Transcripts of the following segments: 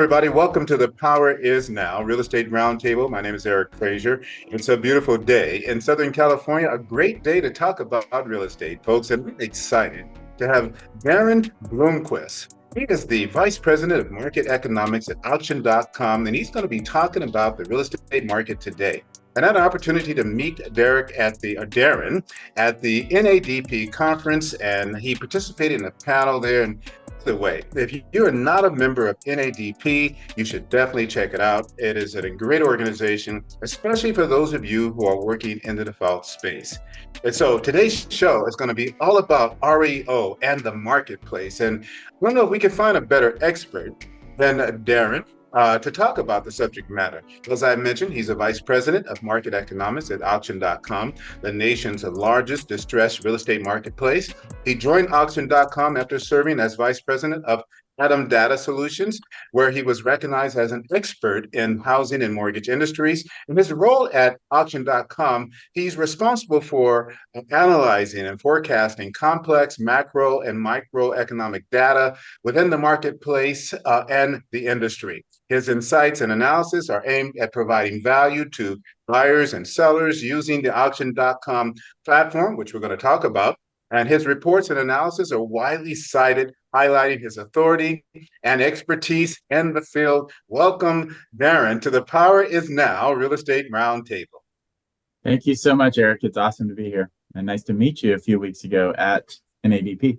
everybody. Welcome to the Power Is Now Real Estate Roundtable. My name is Eric.Frazier. It's a beautiful day in Southern California, a great day to talk about real estate, folks. And I'm excited to have Darren Blomquist. He is the Vice President of Market Economics at auction.com, and he's going to be talking about the real estate market today. And I had an opportunity to meet Darren at the NADP conference, and he participated in a panel there. And the way, if you are not a member of NADP, you should definitely check it out. It is a great organization, especially for those of you who are working in the default space. And so today's show is going to be all about REO and the marketplace. And I don't know if we can find a better expert than Darren to talk about the subject matter. As I mentioned, he's a vice president of market economics at auction.com, the nation's largest distressed real estate marketplace. He joined auction.com after serving as vice president of Atom Data Solutions, where he was recognized as an expert in housing and mortgage industries. In his role at auction.com, he's responsible for analyzing and forecasting complex macro and microeconomic data within the marketplace and the industry. His insights and analysis are aimed at providing value to buyers and sellers using the auction.com platform, which we're going to talk about. And his reports and analysis are widely cited, highlighting his authority and expertise in the field. Welcome, Darren, to the Power Is Now Real Estate Roundtable. Thank you so much, Eric. It's awesome to be here. And nice to meet you a few weeks ago at NADP.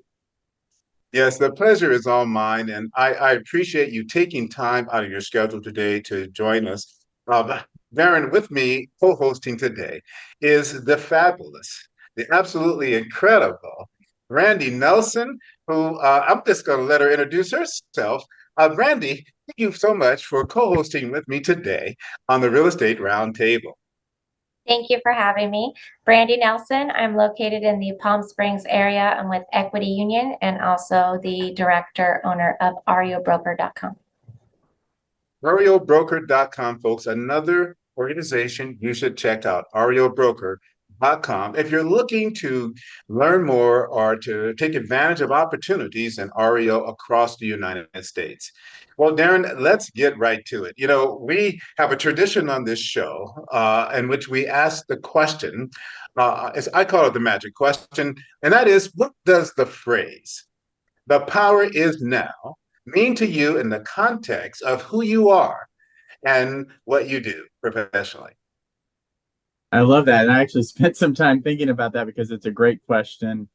Yes, the pleasure is all mine. And I appreciate you taking time out of your schedule today to join us. Darren, with me co-hosting today is the fabulous, the absolutely incredible Brandy Nelson, who I'm just going to let her introduce herself. Brandy, thank you so much for co-hosting with me today on the Real Estate Roundtable. Thank you for having me. Brandy Nelson. I'm located in the Palm Springs area. I'm with Equity Union and also the director owner of REOBroker.com. REOBroker.com, folks, another organization you should check out, REOBroker.com. If you're looking to learn more or to take advantage of opportunities in REO across the United States. Well, Darren, let's get right to it. You know, we have a tradition on this show in which we ask the question, as I call it the magic question, and that is, what does the phrase, "the power is now," mean to you in the context of who you are and what you do professionally? I love that. And I actually spent some time thinking about that because it's a great question.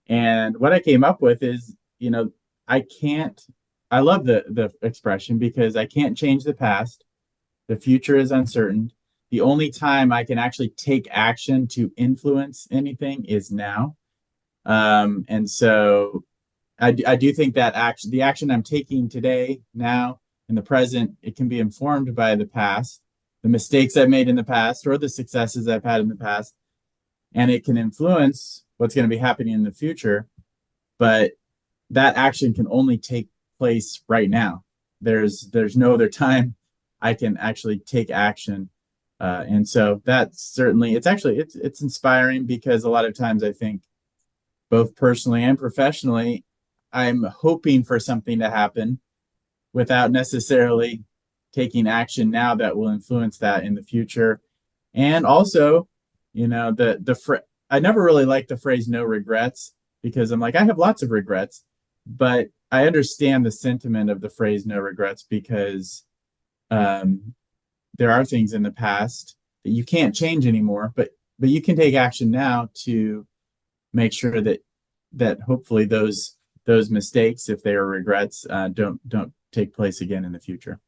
And what I came up with is, I love the expression because I can't change the past. The future is uncertain. The only time I can actually take action to influence anything is now. And so I do think that the action I'm taking today, now, in the present, it can be informed by the past, the mistakes I've made in the past, or the successes I've had in the past, and it can influence what's going to be happening in the future. But that action can only take place right now. There's no other time I can actually take action. And so that's certainly, it's inspiring because a lot of times I think both personally and professionally, I'm hoping for something to happen without necessarily taking action now that will influence that in the future. And also, I never really liked the phrase "no regrets" because I'm like, I have lots of regrets, but I understand the sentiment of the phrase "no regrets" because there are things in the past that you can't change anymore, but you can take action now to make sure that hopefully those mistakes, if they are regrets, don't take place again in the future.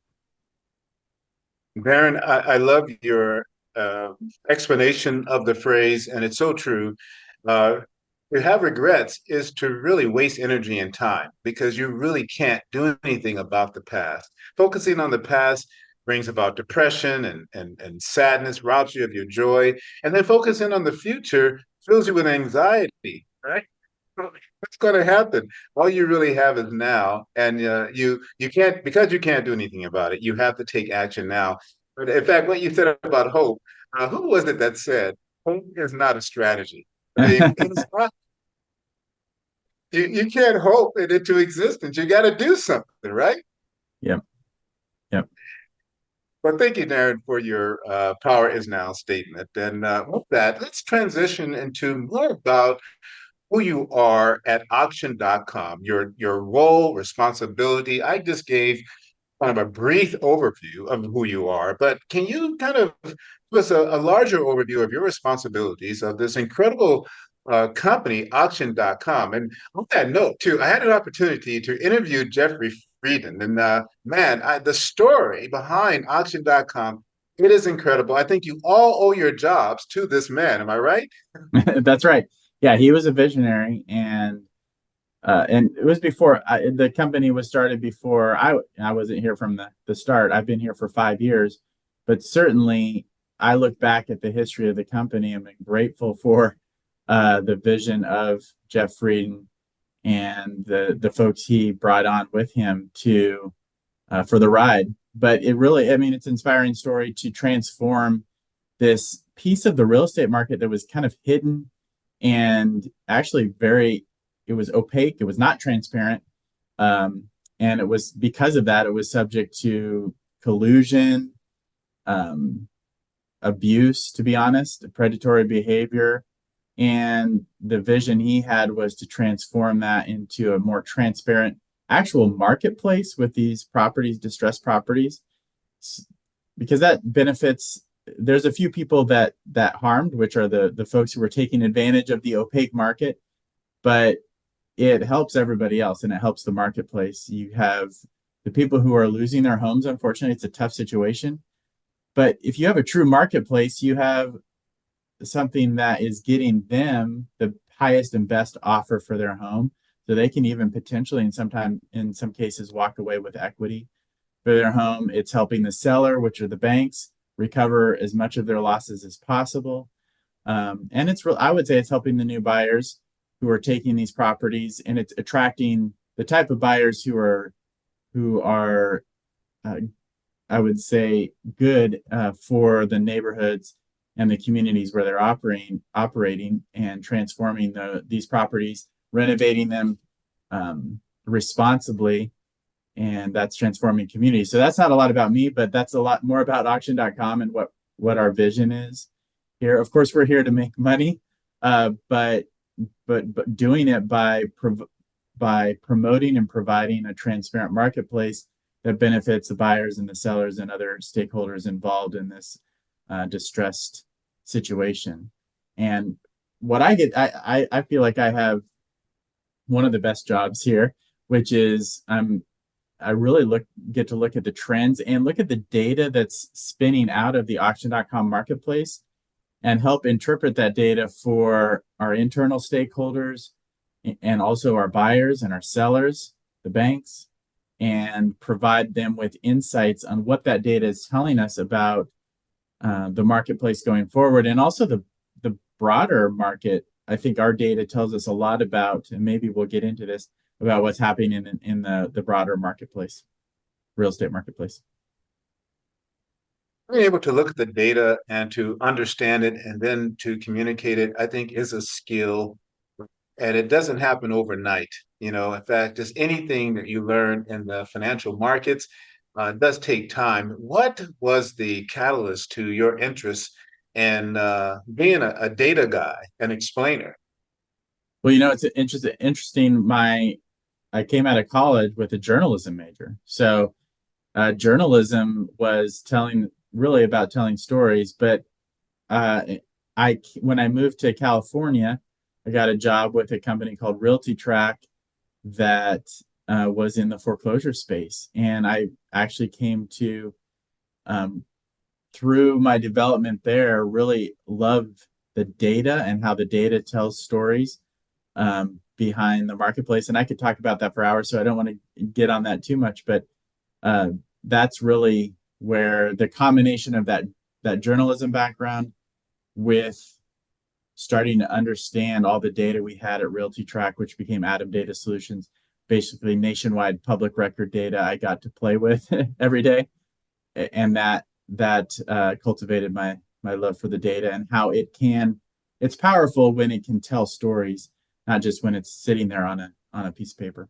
Darren, I love your explanation of the phrase, and it's so true. To have regrets is to really waste energy and time because you really can't do anything about the past. Focusing on the past brings about depression and sadness, robs you of your joy, and then focusing on the future fills you with anxiety, right? What's going to happen? All you really have is now, and you can't, because you can't do anything about it. You have to take action now. But in fact, what you said about hope, who was it that said hope is not a strategy? I mean, it's not. You can't hope it into existence. You got to do something, right? Yeah. Yep. Well, thank you, Darren, for your power is now statement. And with that, let's transition into more about who you are at auction.com, your role, responsibility. I just gave kind of a brief overview of who you are, but can you kind of give us a larger overview of your responsibilities of this incredible company, auction.com? And on that note, too, I had an opportunity to interview Jeffrey Frieden, and man, the story behind auction.com, it is incredible. I think you all owe your jobs to this man. Am I right? That's right. Yeah, he was a visionary, and it was before the company was started. Before I wasn't here from the start. I've been here for 5 years, but certainly I look back at the history of the company and I'm grateful for the vision of Jeff Frieden and the folks he brought on with him to for the ride. But it really, I mean, it's an inspiring story to transform this piece of the real estate market that was kind of hidden and actually it was opaque. It was not transparent. And it was because of that, it was subject to collusion, um, abuse, to be honest, predatory behavior. And the vision he had was to transform that into a more transparent actual marketplace with these properties, distressed properties, because that benefits. There's a few people that harmed, which are the folks who were taking advantage of the opaque market, but it helps everybody else and it helps the marketplace. You have the people who are losing their homes. Unfortunately, it's a tough situation. But if you have a true marketplace, you have something that is getting them the highest and best offer for their home. So they can even potentially, in some cases, walk away with equity for their home. It's helping the seller, which are the banks, recover as much of their losses as possible. And I would say it's helping the new buyers who are taking these properties, and it's attracting the type of buyers who are I would say good for the neighborhoods and the communities where they're operating and transforming these properties, renovating them responsibly, and that's transforming communities. So that's not a lot about me, but that's a lot more about auction.com and what our vision is here. Of course, we're here to make money, but doing it by promoting and providing a transparent marketplace that benefits the buyers and the sellers and other stakeholders involved in this distressed situation. And what I feel like I have one of the best jobs here, which is I really get to look at the trends and look at the data that's spinning out of the auction.com marketplace and help interpret that data for our internal stakeholders and also our buyers and our sellers, the banks, and provide them with insights on what that data is telling us about the marketplace going forward, and also the broader market. I think our data tells us a lot about, and maybe we'll get into this, about what's happening in the broader marketplace, real estate marketplace. Being able to look at the data and to understand it and then to communicate it, I think is a skill, and it doesn't happen overnight. In fact, just anything that you learn in the financial markets does take time. What was the catalyst to your interest in being a data guy, an explainer? Well, it's interesting. I came out of college with a journalism major, so journalism was really about telling stories. But when I moved to California, I got a job with a company called Realty Track that was in the foreclosure space. And I actually came to, through my development there, really love the data and how the data tells stories behind the marketplace. And I could talk about that for hours, so I don't want to get on that too much. But that's really where the combination of that journalism background with starting to understand all the data we had at Realty Track, which became Atom Data Solutions, basically nationwide public record data I got to play with every day. And that cultivated my love for the data and how it's powerful when it can tell stories, not just when it's sitting there on a piece of paper.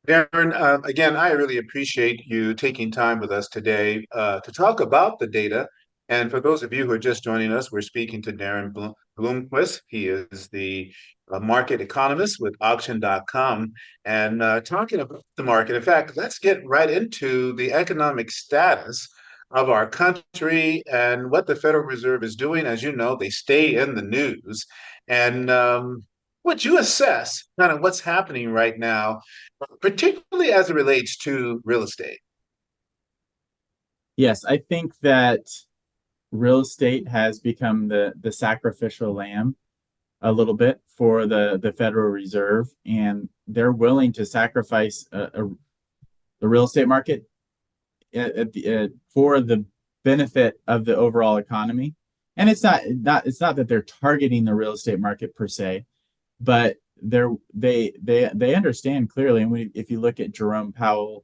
Darren, again, I really appreciate you taking time with us today to talk about the data. And for those of you who are just joining us, we're speaking to Darren Blomquist. He is the market economist with auction.com and talking about the market. In fact, let's get right into the economic status of our country and what the Federal Reserve is doing. As you know, they stay in the news. And would you assess kind of what's happening right now, particularly as it relates to real estate? Yes, I think that real estate has become the sacrificial lamb a little bit for the Federal Reserve, and they're willing to sacrifice the real estate market for the benefit of the overall economy. And it's not that they're targeting the real estate market per se, but they understand clearly. And if you look at Jerome Powell,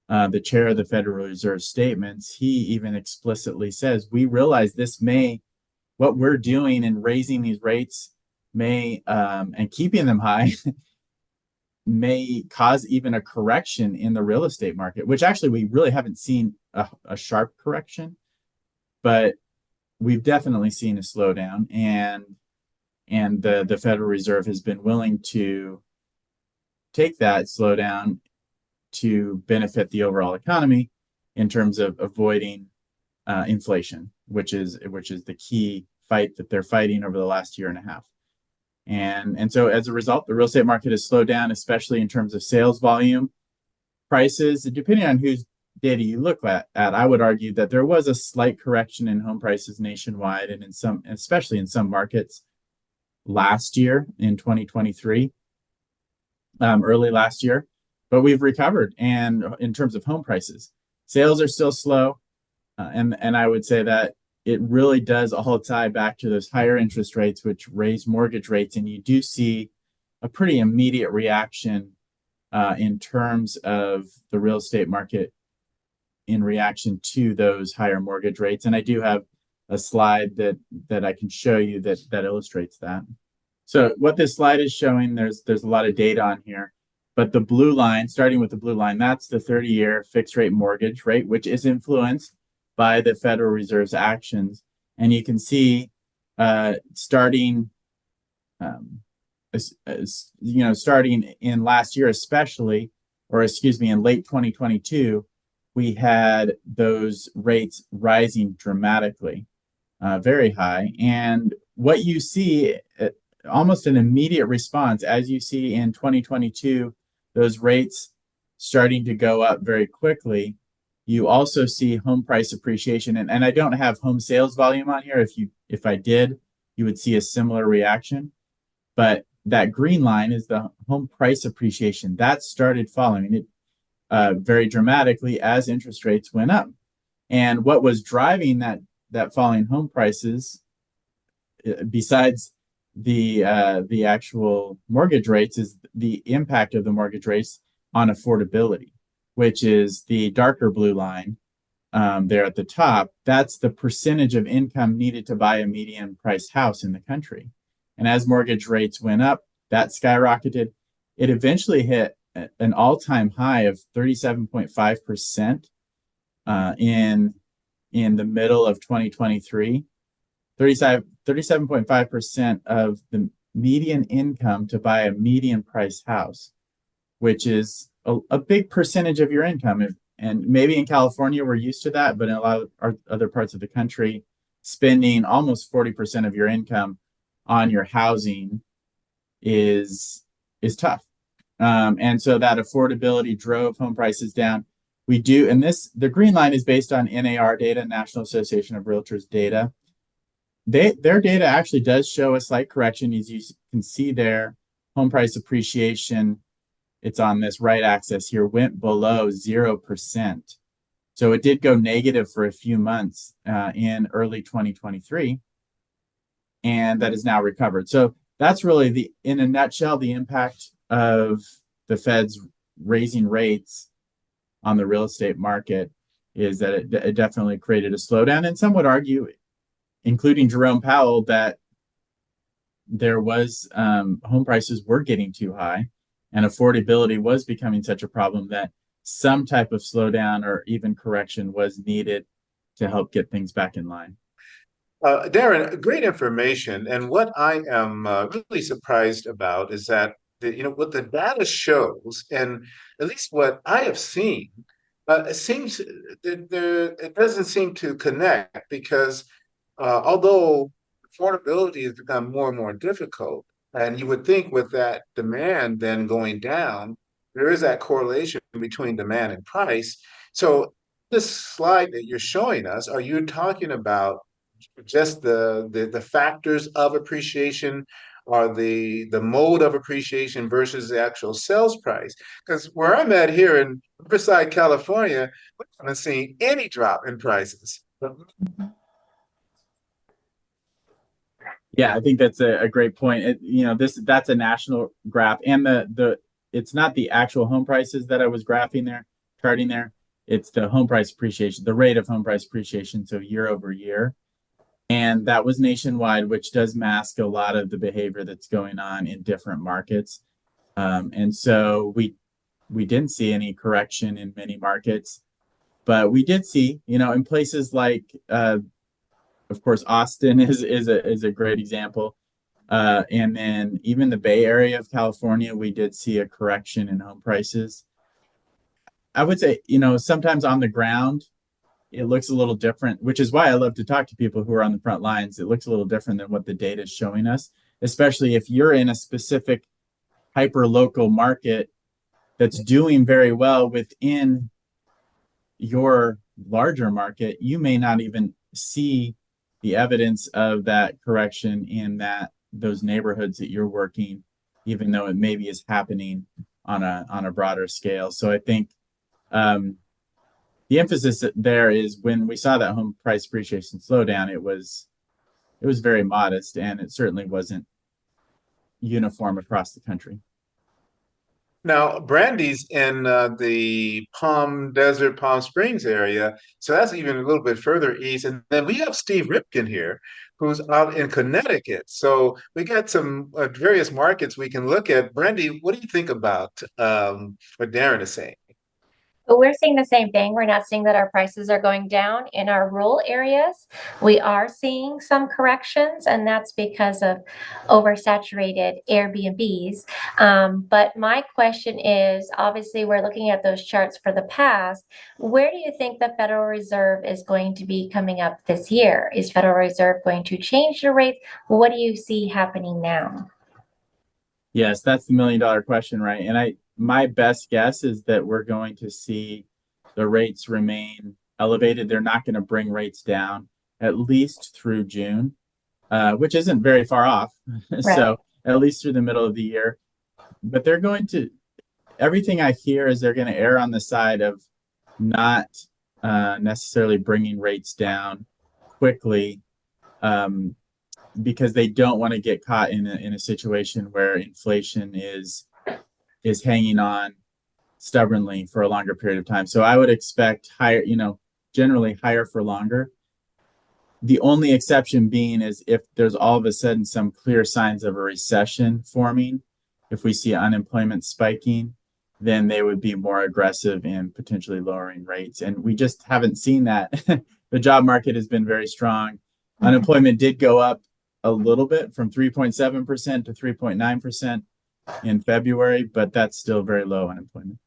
the chair of the Federal Reserve statements, he even explicitly says, we realize what we're doing in raising these rates and keeping them high may cause even a correction in the real estate market, which actually we really haven't seen a sharp correction, but we've definitely seen a slowdown, and the Federal Reserve has been willing to take that slowdown to benefit the overall economy in terms of avoiding inflation, which is the key fight that they're fighting over the last year and a half. And so as a result, the real estate market has slowed down, especially in terms of sales volume. Prices, depending on whose data you look at, I would argue that there was a slight correction in home prices nationwide and especially in some markets last year in 2023, early last year, but we've recovered. And in terms of home prices, sales are still slow. And I would say that it really does all tie back to those higher interest rates, which raise mortgage rates. And you do see a pretty immediate reaction in terms of the real estate market in reaction to those higher mortgage rates. And I do have a slide that I can show you that illustrates that. So what this slide is showing, there's a lot of data on here, but the blue line, starting with the blue line, that's the 30-year fixed rate mortgage rate, which is influenced by the Federal Reserve's actions. And you can see starting in last year, especially, in late 2022, we had those rates rising dramatically, very high. And what you see, almost an immediate response, as you see in 2022, those rates starting to go up very quickly. You also see home price appreciation, and I don't have home sales volume on here. If I did, you would see a similar reaction. But that green line is the home price appreciation. That started falling it very dramatically as interest rates went up. And what was driving that falling home prices, besides the actual mortgage rates, is the impact of the mortgage rates on affordability, which is the darker blue line there at the top. That's the percentage of income needed to buy a median priced house in the country. And as mortgage rates went up, that skyrocketed. It eventually hit an all-time high of 37.5% in the middle of 2023. 37.5% of the median income to buy a median priced house, which is a big percentage of your income. And maybe in California, we're used to that, but in a lot of other parts of the country, spending almost 40% of your income on your housing is tough. And so that affordability drove home prices down. We do, and the green line is based on NAR data, National Association of Realtors data. Their data actually does show a slight correction. As you can see there, home price appreciation, it's on this right axis here, went below 0%. So it did go negative for a few months in early 2023, and that is now recovered. So that's really in a nutshell, the impact of the Fed's raising rates on the real estate market is that it definitely created a slowdown. And some would argue, including Jerome Powell, that there was home prices were getting too high. and affordability was becoming such a problem that some type of slowdown or even correction was needed to help get things back in line. Darren, great information. And what I am really surprised about is that what the data shows, and at least what I have seen, it seems that it doesn't seem to connect because although affordability has become more and more difficult, and you would think with that demand then going down, there is that correlation between demand and price. So this slide that you're showing us, are you talking about just the factors of appreciation or the mode of appreciation versus the actual sales price? Because where I'm at here in Riverside, California, we haven't seen any drop in prices. Yeah, I think that's a great point. That's a national graph, and the it's not the actual home prices that I was graphing there, charting there. It's the home price appreciation, the rate of home price appreciation, so year over year. And that was nationwide, which does mask a lot of the behavior that's going on in different markets. And so we didn't see any correction in many markets, but we did see, in places like, of course, Austin is a great example. And then even the Bay Area of California, we did see a correction in home prices. I would say, sometimes on the ground, it looks a little different, which is why I love to talk to people who are on the front lines. It looks a little different than what the data is showing us, especially if you're in a specific hyper-local market that's doing very well within your larger market. You may not even see the evidence of that correction in those neighborhoods that you're working, even though it maybe is happening on a broader scale. So I think the emphasis there is when we saw that home price appreciation slow down, it was very modest, and it certainly wasn't uniform across the country. Now, Brandy's in the Palm Desert, Palm Springs area, so that's even a little bit further east. And then we have Steve Ripken here, who's out in Connecticut. So we got some various markets we can look at. Brandy, what do you think about what Darren is saying? But we're seeing the same thing. We're not seeing that our prices are going down in our rural areas. We are seeing some corrections, and that's because of oversaturated Airbnbs. But my question is, obviously, we're looking at those charts for the past. Where do you think the Federal Reserve is going to be coming up this year? Is Federal Reserve going to change the rates? What do you see happening now? Yes, that's the $1 million question, right? And my best guess is that we're going to see the rates remain elevated. They're not going to bring rates down at least through June, which isn't very far off. Right. So at least through the middle of the year. But everything I hear is they're going to err on the side of not necessarily bringing rates down quickly, because they don't want to get caught in a situation where inflation is hanging on stubbornly for a longer period of time. So I would expect higher, generally higher for longer. The only exception being is if there's all of a sudden some clear signs of a recession forming, if we see unemployment spiking, then they would be more aggressive in potentially lowering rates. And we just haven't seen that. The job market has been very strong. Unemployment did go up a little bit from 3.7% to 3.9% in February, but that's still very low unemployment.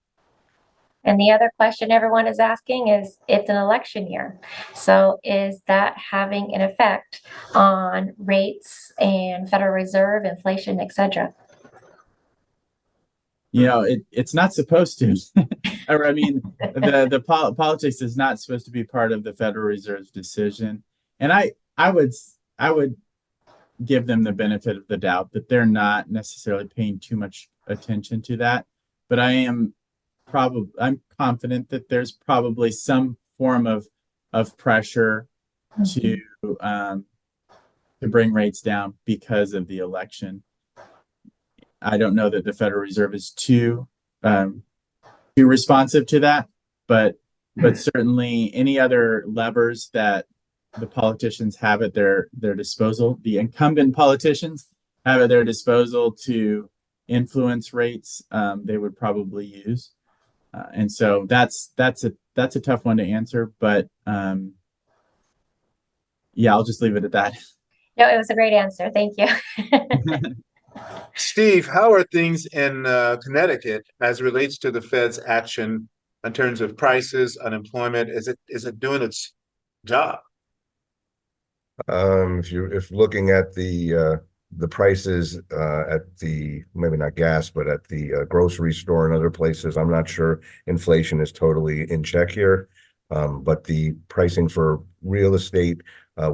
And the other question everyone is asking is, it's an election year. So is that having an effect on rates and Federal Reserve, inflation, et cetera? It's not supposed to. I mean, the politics is not supposed to be part of the Federal Reserve's decision. And I would give them the benefit of the doubt that they're not necessarily paying too much attention to that. But I'm confident that there's probably some form of pressure to bring rates down because of the election. I don't know that the Federal Reserve is too responsive to that, but certainly any other levers that the politicians have at their disposal, the incumbent politicians have at their disposal to influence rates they would probably use. And so that's a tough one to answer, but yeah, I'll just leave it at that. No, it was a great answer. Thank you. Steve, how are things in Connecticut as it relates to the Fed's action in terms of prices, unemployment? Is it doing its job? If looking at the prices at the, maybe not gas, but at the grocery store and other places, I'm not sure inflation is totally in check here. But the pricing for real estate,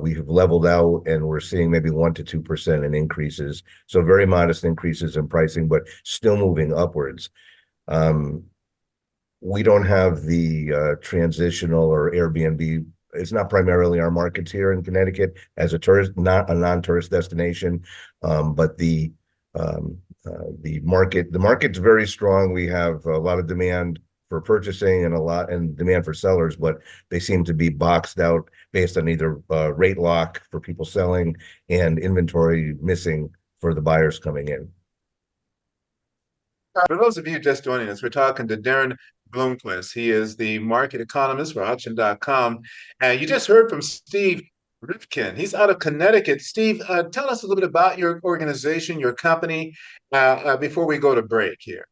we have leveled out, and we're seeing maybe 1 to 2% in increases. So very modest increases in pricing, but still moving upwards. We don't have the transitional or Airbnb. It's not primarily our markets here in Connecticut as a tourist, not a non-tourist destination, but the market's very strong. We have a lot of demand for purchasing and demand for sellers, but they seem to be boxed out based on either rate lock for people selling and inventory missing for the buyers coming in. For those of you just joining us, we're talking to Darren Blomquist. He is the market economist for auction.com. And you just heard from Steve Rifkin. He's out of Connecticut. Steve, tell us a little bit about your organization, your company, before we go to break here.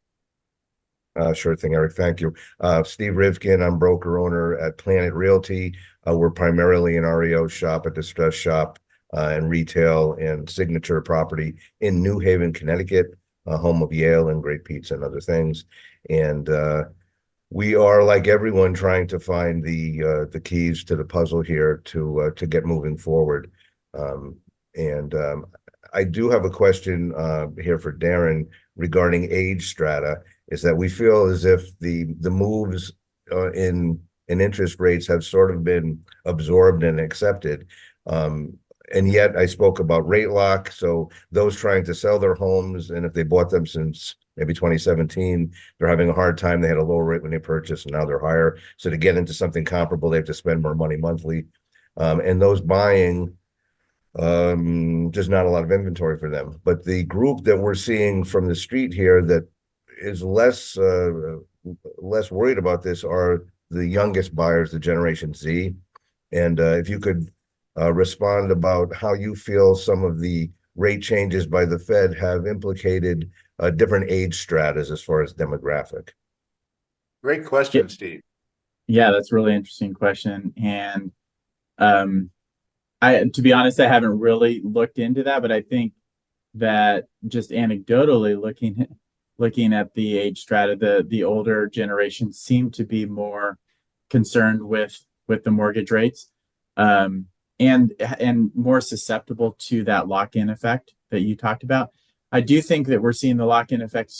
Sure thing, Eric. Thank you. Steve Rifkin, I'm broker owner at Planet Realty. We're primarily an REO shop, a distress shop, and retail and signature property in New Haven, Connecticut, home of Yale and great pizza and other things. And we are, like everyone, trying to find the keys to the puzzle here to get moving forward. I do have a question here for Darren regarding age strata. Is that we feel as if the moves in interest rates have sort of been absorbed and accepted. And yet I spoke about rate lock. So those trying to sell their homes, and if they bought them since maybe 2017, they're having a hard time. They had a lower rate when they purchased, and now they're higher. So to get into something comparable, they have to spend more money monthly. And those buying, there's not a lot of inventory for them. But the group that we're seeing from the street here that is less worried about this are the youngest buyers, the Generation Z. And if you could respond about how you feel some of the rate changes by the Fed have implicated different age stratas as far as demographic. Great question, Steve. Yeah, that's a really interesting question. And to be honest, I haven't really looked into that, but I think that just anecdotally looking at the age strata, the older generation seem to be more concerned with the mortgage rates, and more susceptible to that lock-in effect that you talked about. I do think that we're seeing the lock-in effect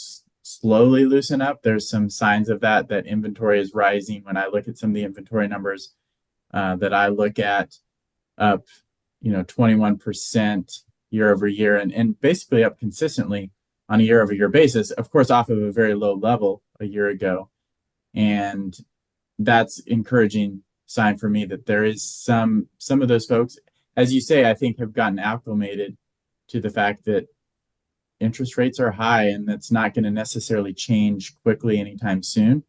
slowly loosen up. There's some signs of that inventory is rising. When I look at some of the inventory numbers that I look at, up 21% year over year, and basically up consistently on a year over year basis, of course, off of a very low level a year ago. And that's encouraging sign for me that there is some of those folks, as you say, I think have gotten acclimated to the fact that interest rates are high and that's not going to necessarily change quickly anytime soon.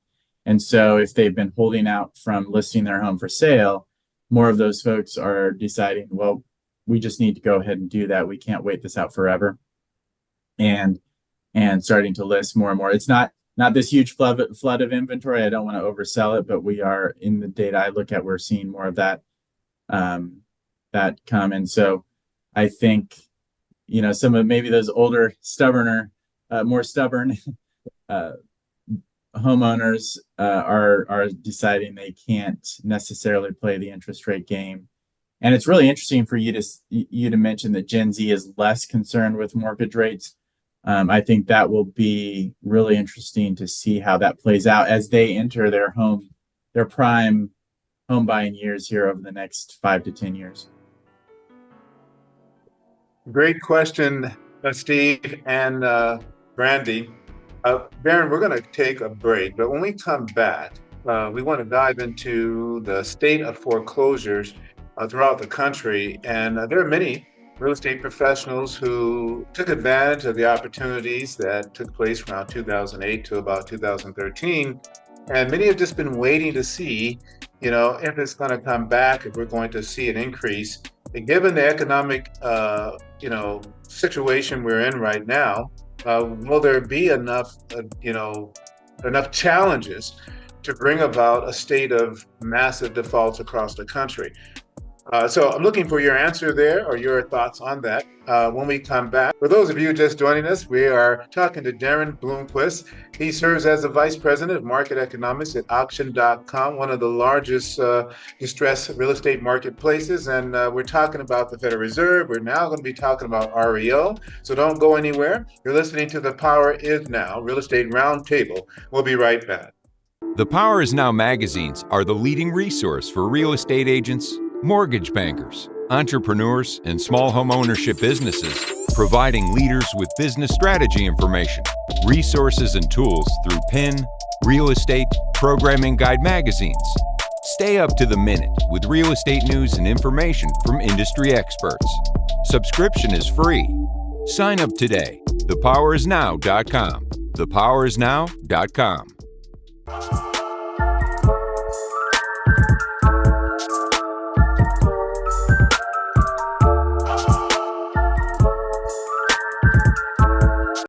And so if they've been holding out from listing their home for sale, more of those folks are deciding, well, we just need to go ahead and do that. We can't wait this out forever. And starting to list more and more. It's not this huge flood of inventory. I don't want to oversell it, but we are, in the data I look at, we're seeing more of that come. And so I think, some of maybe those older, more stubborn homeowners are deciding they can't necessarily play the interest rate game. And it's really interesting for you to mention that Gen Z is less concerned with mortgage rates. I think that will be really interesting to see how that plays out as they enter their prime home buying years here over the next 5 to 10 years. Great question, Steve and Brandy. Darren, we're going to take a break, but when we come back, we want to dive into the state of foreclosures throughout the country. And there are many real estate professionals who took advantage of the opportunities that took place around 2008 to about 2013. And many have just been waiting to see, if it's going to come back, if we're going to see an increase. And given the economic, situation we're in right now, will there be enough challenges to bring about a state of massive defaults across the country? So I'm looking for your answer there or your thoughts on that when we come back. For those of you just joining us, we are talking to Darren Blomquist. He serves as the Vice President of Market Economics at auction.com, one of the largest distressed real estate marketplaces. And we're talking about the Federal Reserve. We're now going to be talking about REO. So don't go anywhere. You're listening to The Power Is Now, Real Estate Roundtable. We'll be right back. The Power Is Now magazines are the leading resource for real estate agents, mortgage bankers, entrepreneurs, and small home ownership businesses, providing leaders with business strategy information, resources, and tools through PIN, real estate, programming guide magazines. Stay up to the minute with real estate news and information from industry experts. Subscription is free. Sign up today. thepowerisnow.com. thepowerisnow.com.